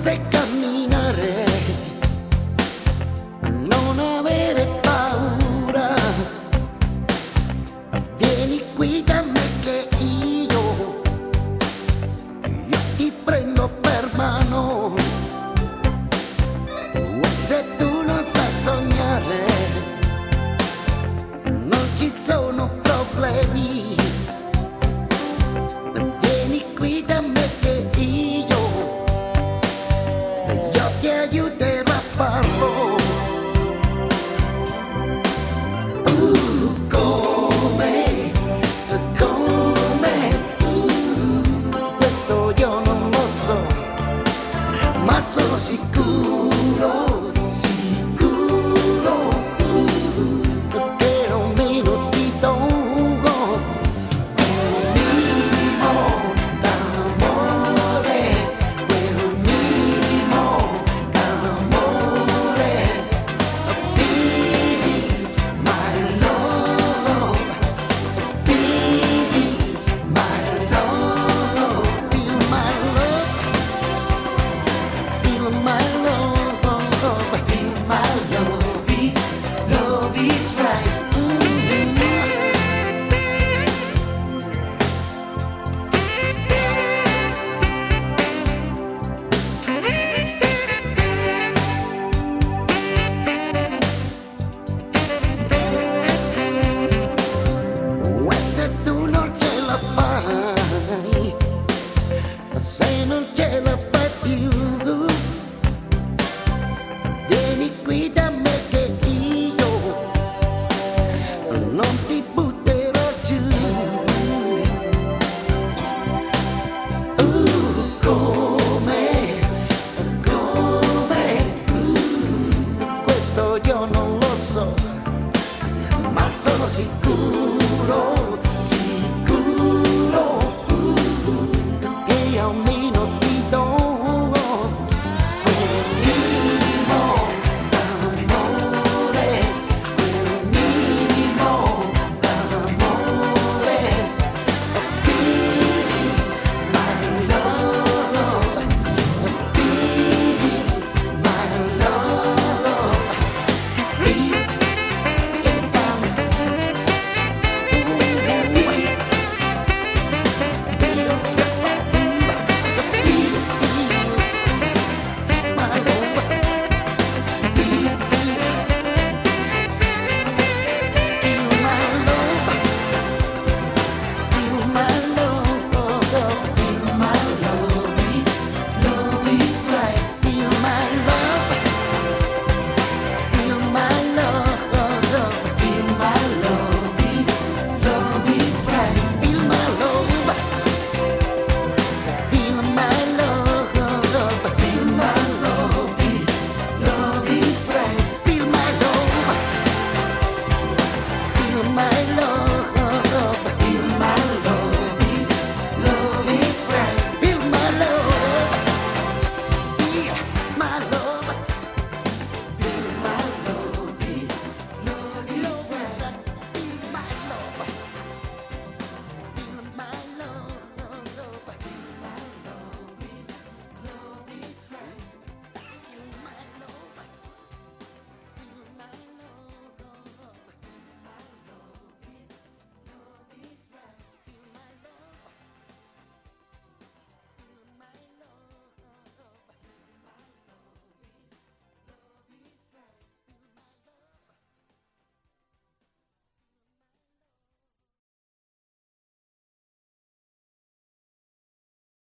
sai camminare, non avere paura, vieni qui da me che io ti prendo per mano. Se tu non sai sognare, non ci sono problemi, vieni qui da me che io ti aiuterò a farlo. Questo io non lo so, ma sono sicuro, sicuro che almeno ti do un minimo d'amore, quel minimo d'amore. Feel my love, feel my love, feel my love, feel my love, feel my love is right. Se tu non ce la fai, se non ce la fai più, vieni qui da me che io non ti butterò giù. Questo io non lo so, ma sono sicuro, sicuro che io mi